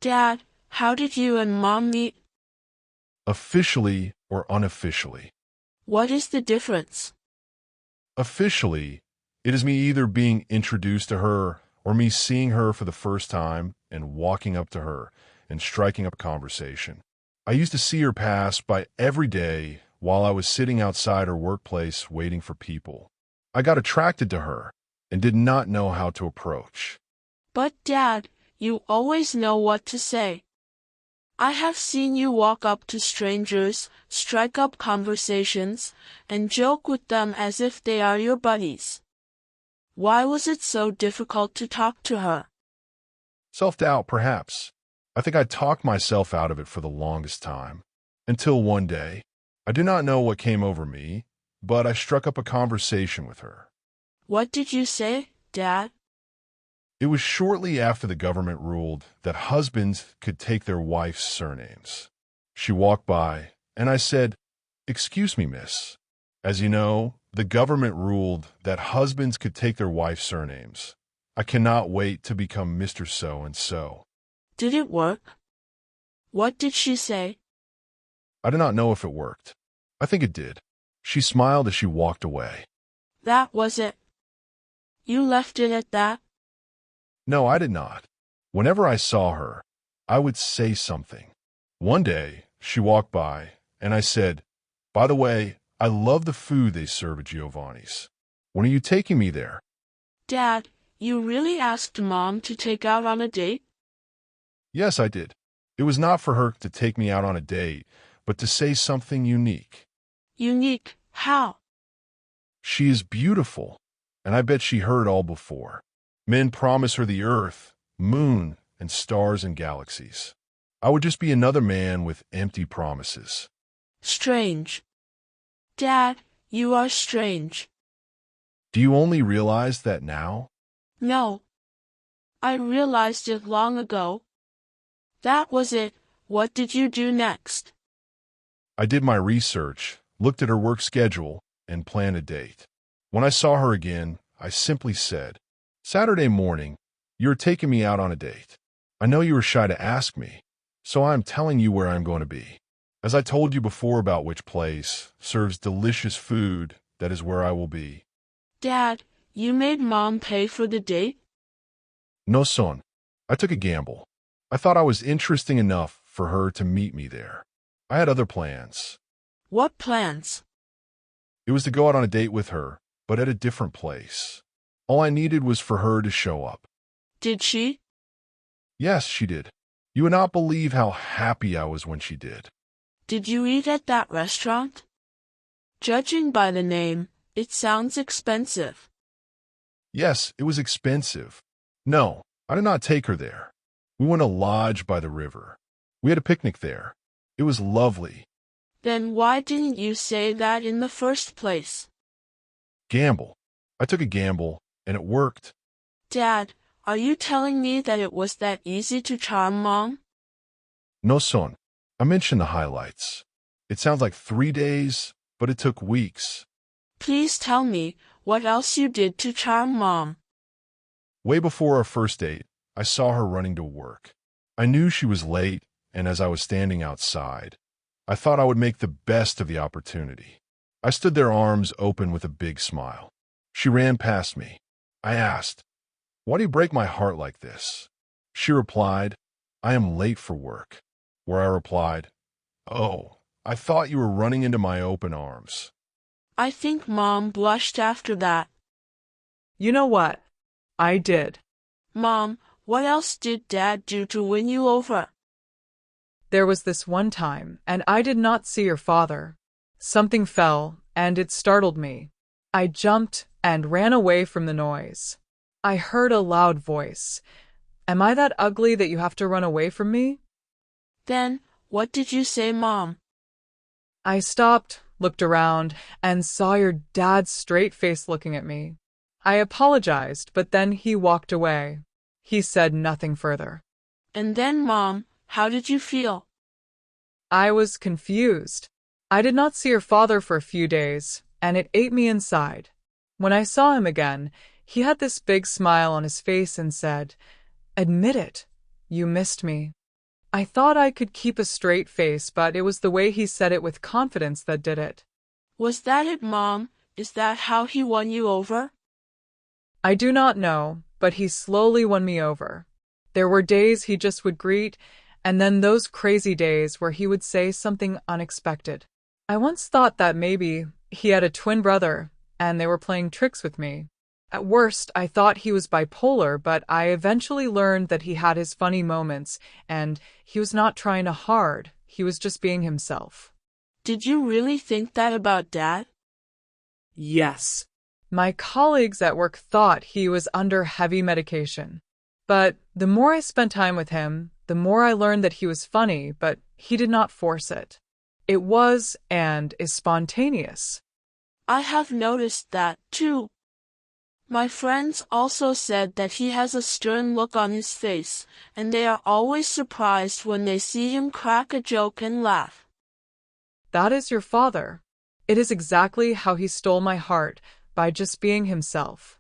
Dad, how did you and Mom meet? Officially or unofficially. What is the difference? Officially, it is me either being introduced to her or me seeing her for the first time and walking up to her and striking up a conversation. I used to see her pass by every day while I was sitting outside her workplace waiting for people. I got attracted to her and did not know how to approach. But Dad, you always know what to say. I have seen you walk up to strangers, strike up conversations, and joke with them as if they are your buddies. Why was it so difficult to talk to her? Self-doubt, perhaps. I think I talked myself out of it for the longest time. Until one day, I do not know what came over me, but I struck up a conversation with her. What did you say, Dad? It was shortly after the government ruled that husbands could take their wives' surnames. She walked by, and I said, "Excuse me, miss. As you know, the government ruled that husbands could take their wives' surnames. I cannot wait to become Mr. So-and-so." Did it work? What did she say? I do not know if it worked. I think it did. She smiled as she walked away. That was it. You left it at that? No, I did not. Whenever I saw her, I would say something. One day, she walked by, and I said, "By the way, I love the food they serve at Giovanni's. When are you taking me there?" Dad, you really asked Mom to take out on a date? Yes, I did. It was not for her to take me out on a date, but to say something unique. Unique, how? She is beautiful, and I bet she heard all before. Men promise her the earth, moon, and stars and galaxies. I would just be another man with empty promises. Strange. Dad, you are strange. Do you only realize that now? No. I realized it long ago. That was it. What did you do next? I did my research, looked at her work schedule, and planned a date. When I saw her again, I simply said, "Saturday morning, you're taking me out on a date. I know you were shy to ask me, so I'm telling you where I'm going to be. As I told you before about which place serves delicious food, that is where I will be." Dad, you made Mom pay for the date? No, son. I took a gamble. I thought I was interesting enough for her to meet me there. I had other plans. What plans? It was to go out on a date with her, but at a different place. All I needed was for her to show up. Did she? Yes, she did. You would not believe how happy I was when she did. Did you eat at that restaurant? Judging by the name, it sounds expensive. Yes, it was expensive. No, I did not take her there. We went to a lodge by the river. We had a picnic there. It was lovely. Then why didn't you say that in the first place? Gamble. I took a gamble, and it worked. Dad, are you telling me that it was that easy to charm Mom? No, son. I mentioned the highlights. It sounds like 3 days, but it took weeks. Please tell me what else you did to charm Mom. Way before our first date, I saw her running to work. I knew she was late, and as I was standing outside, I thought I would make the best of the opportunity. I stood there, arms open with a big smile. She ran past me. I asked, "Why do you break my heart like this?" She replied, "I am late for work." Where I replied, "Oh, I thought you were running into my open arms." I think Mom blushed after that. You know what? I did. Mom, what else did Dad do to win you over? There was this one time, and I did not see your father. Something fell, and it startled me. I jumped and ran away from the noise. I heard a loud voice. "Am I that ugly that you have to run away from me?" Then, what did you say, Mom? I stopped, looked around, and saw your dad's straight face looking at me. I apologized, but then he walked away. He said nothing further. And then, Mom, how did you feel? I was confused. I did not see your father for a few days, and it ate me inside. When I saw him again, he had this big smile on his face and said, "Admit it, you missed me." I thought I could keep a straight face, but it was the way he said it with confidence that did it. Was that it, Mom? Is that how he won you over? I do not know, but he slowly won me over. There were days he just would greet, and then those crazy days where he would say something unexpected. I once thought that maybe he had a twin brother, and they were playing tricks with me. At worst, I thought he was bipolar, but I eventually learned that he had his funny moments, and he was not trying to hard, he was just being himself. Did you really think that about Dad? Yes. My colleagues at work thought he was under heavy medication. But the more I spent time with him, the more I learned that he was funny, but he did not force it. It was and is spontaneous. I have noticed that, too. My friends also said that he has a stern look on his face, and they are always surprised when they see him crack a joke and laugh. That is your father. It is exactly how he stole my heart, by just being himself.